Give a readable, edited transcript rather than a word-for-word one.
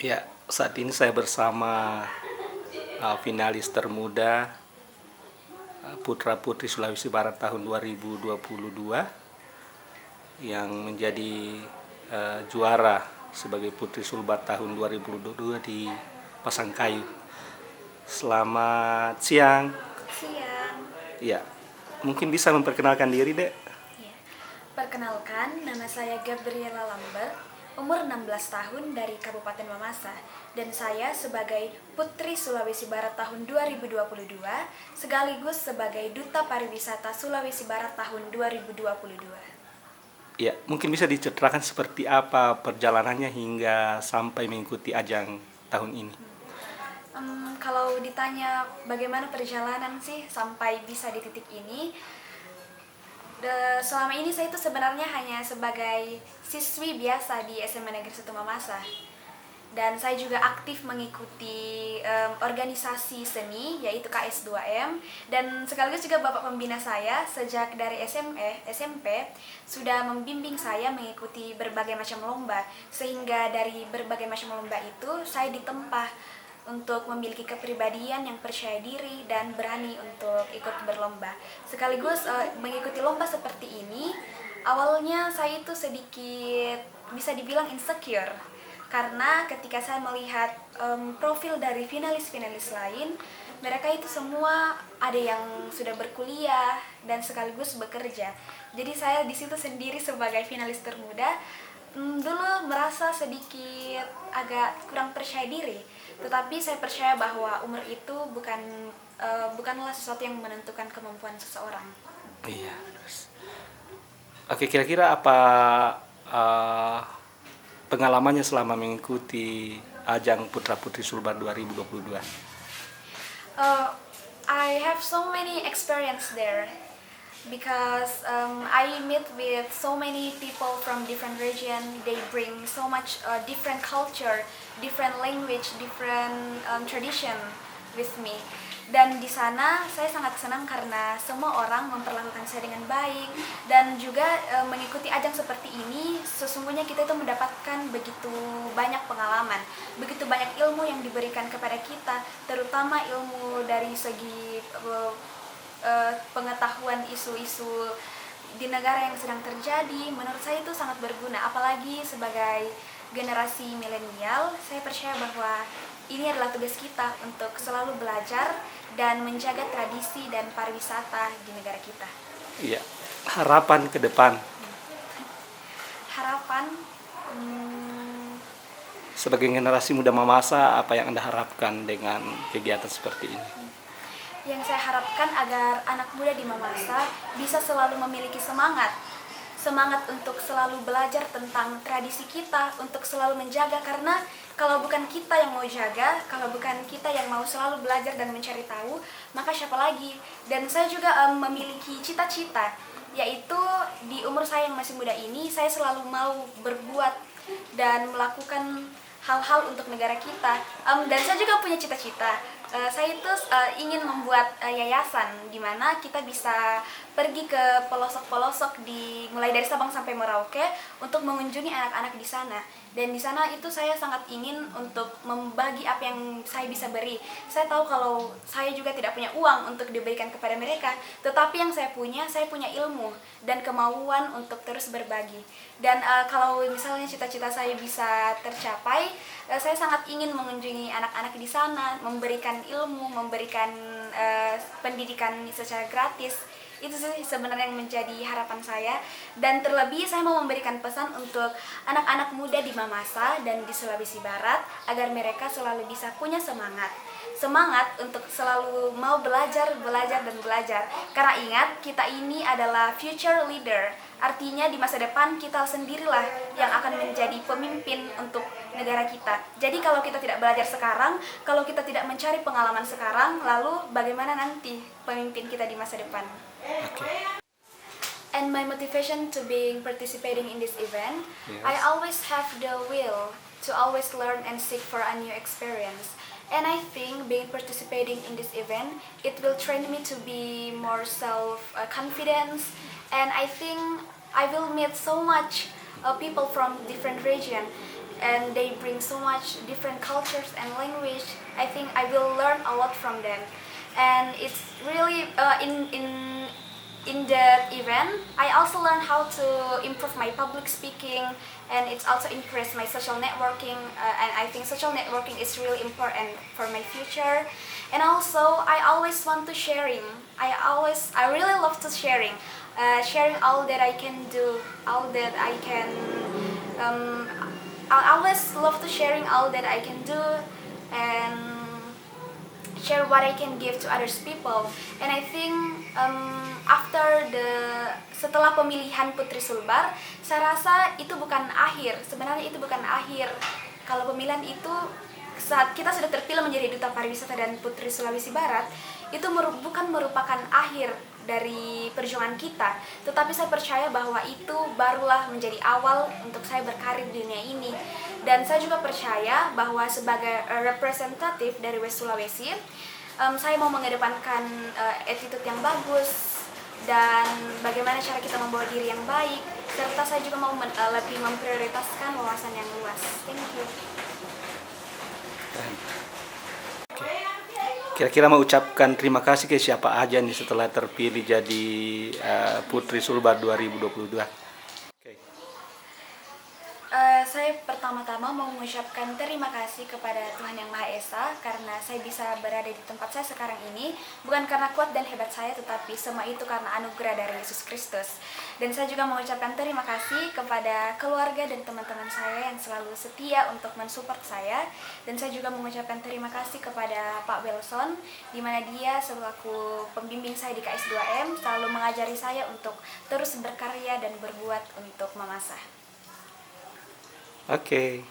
Ya, saat ini saya bersama finalis termuda Putra Putri Sulawesi Barat tahun 2022 yang menjadi juara sebagai Putri Sulbar tahun 2022 di Pasangkayu. Selamat siang. Siang. Ya, mungkin bisa memperkenalkan diri, Dek? Ya. Perkenalkan, nama saya Gabriela Lambert, umur 16 tahun dari Kabupaten Mamasa, dan saya sebagai Putri Sulawesi Barat tahun 2022, sekaligus sebagai Duta Pariwisata Sulawesi Barat tahun 2022. Ya, mungkin bisa diceritakan seperti apa perjalanannya hingga sampai mengikuti ajang tahun ini. Kalau ditanya bagaimana perjalanan sih sampai bisa di titik ini, selama ini saya itu sebenarnya hanya sebagai siswi biasa di SMA Negeri 1 Mamasa. Dan saya juga aktif mengikuti organisasi seni yaitu KS2M, dan sekaligus juga bapak pembina saya sejak dari SMP sudah membimbing saya mengikuti berbagai macam lomba, sehingga dari berbagai macam lomba itu saya ditempa untuk memiliki kepribadian yang percaya diri dan berani untuk ikut berlomba. Sekaligus mengikuti lomba seperti ini, awalnya saya itu sedikit bisa dibilang insecure, karena ketika saya melihat profil dari finalis-finalis lain, mereka itu semua ada yang sudah berkuliah dan sekaligus bekerja. Jadi saya di situ sendiri sebagai finalis termuda, dulu merasa sedikit agak kurang percaya diri. Tetapi saya percaya bahwa umur itu bukanlah sesuatu yang menentukan kemampuan seseorang. Iya, terus. Oke, kira-kira apa uh, pengalamannya selama mengikuti ajang Putra Putri Sulbar 2022? I have so many experience there because I meet with so many people from different region. They bring so much different culture, different language, different tradition with me. Dan di sana saya sangat senang karena semua orang memperlakukan saya dengan baik, dan juga mengikuti ajang seperti ini sesungguhnya kita itu mendapatkan begitu banyak pengalaman, begitu banyak ilmu yang diberikan kepada kita, terutama ilmu dari segi pengetahuan isu-isu di negara yang sedang terjadi. Menurut saya itu sangat berguna, apalagi sebagai generasi milenial. Saya percaya bahwa ini adalah tugas kita untuk selalu belajar dan menjaga tradisi dan pariwisata di negara kita. Iya, harapan ke depan Harapan, sebagai generasi muda Mamasa, apa yang Anda harapkan dengan kegiatan seperti ini? yang saya harapkan agar anak muda di Mamasa bisa selalu memiliki semangat untuk selalu belajar tentang tradisi kita, untuk selalu menjaga, karena kalau bukan kita yang mau jaga, kalau bukan kita yang mau selalu belajar dan mencari tahu, maka siapa lagi? Dan saya juga memiliki cita-cita, yaitu di umur saya yang masih muda ini, saya selalu mau berbuat dan melakukan hal-hal untuk negara kita. Dan saya juga punya cita-cita. Saya itu ingin membuat yayasan di mana kita bisa pergi ke pelosok-pelosok mulai dari Sabang sampai Merauke untuk mengunjungi anak-anak di sana. Dan di sana itu saya sangat ingin untuk membagi apa yang saya bisa beri. Saya tahu kalau saya juga tidak punya uang untuk diberikan kepada mereka, tetapi yang saya punya ilmu dan kemauan untuk terus berbagi. Dan kalau misalnya cita-cita saya bisa tercapai, saya sangat ingin mengunjungi anak-anak di sana, memberikan ilmu, memberikan pendidikan secara gratis. Itu sih sebenarnya yang menjadi harapan saya. Dan terlebih saya mau memberikan pesan untuk anak-anak muda di Mamasa dan di Sulawesi Barat agar mereka selalu bisa punya semangat untuk selalu mau belajar dan belajar. Karena ingat, kita ini adalah future leader. Artinya di masa depan kita sendirilah yang akan menjadi pemimpin untuk negara kita. Jadi kalau kita tidak belajar sekarang, kalau kita tidak mencari pengalaman sekarang, lalu bagaimana nanti pemimpin kita di masa depan? Oke. And my motivation to being participating in this event, Yes. I always have the will to always learn and seek for a new experience. And I think being participating in this event, it will train me to be more self-confidence. And I think I will meet so much people from different region. and they bring so much different cultures and language. I think I will learn a lot from them, and it's really in that event, I also learned how to improve my public speaking, and it's also increased my social networking. And I think social networking is really important for my future. And also, I always want to sharing. I really love to sharing, sharing all that I can do, all that I can. Um, I always love to sharing all that I can do, and share what I can give to others people. And I think after setelah pemilihan Putri Sulbar, saya rasa itu bukan akhir. Sebenarnya itu bukan akhir. Kalau pemilihan itu saat kita sudah terpilih menjadi duta pariwisata dan Putri Sulawesi Barat, itu bukan merupakan akhir dari perjuangan kita, tetapi saya percaya bahwa itu barulah menjadi awal untuk saya berkarir di dunia ini. Dan saya juga percaya bahwa sebagai representatif dari West Sulawesi, saya mau mengedepankan attitude yang bagus dan bagaimana cara kita membawa diri yang baik, serta saya juga mau lebih memprioritaskan wawasan yang luas. Thank you. Kira-kira mau ucapkan terima kasih ke siapa aja nih setelah terpilih jadi Putri Sulbar 2022? Okay. Saya pertama-tama mau mengucapkan terima kasih kepada Tuhan Yang Maha Esa karena saya bisa berada di tempat saya sekarang ini, bukan karena kuat dan hebat saya, tetapi semua itu karena anugerah dari Yesus Kristus. Dan saya juga mengucapkan terima kasih kepada keluarga dan teman-teman saya yang selalu setia untuk mensupport saya. Dan saya juga mengucapkan terima kasih kepada Pak Wilson, di mana dia selaku pembimbing saya di KS2M selalu mengajari saya untuk terus berkarya dan berbuat untuk Mamasa. Oke.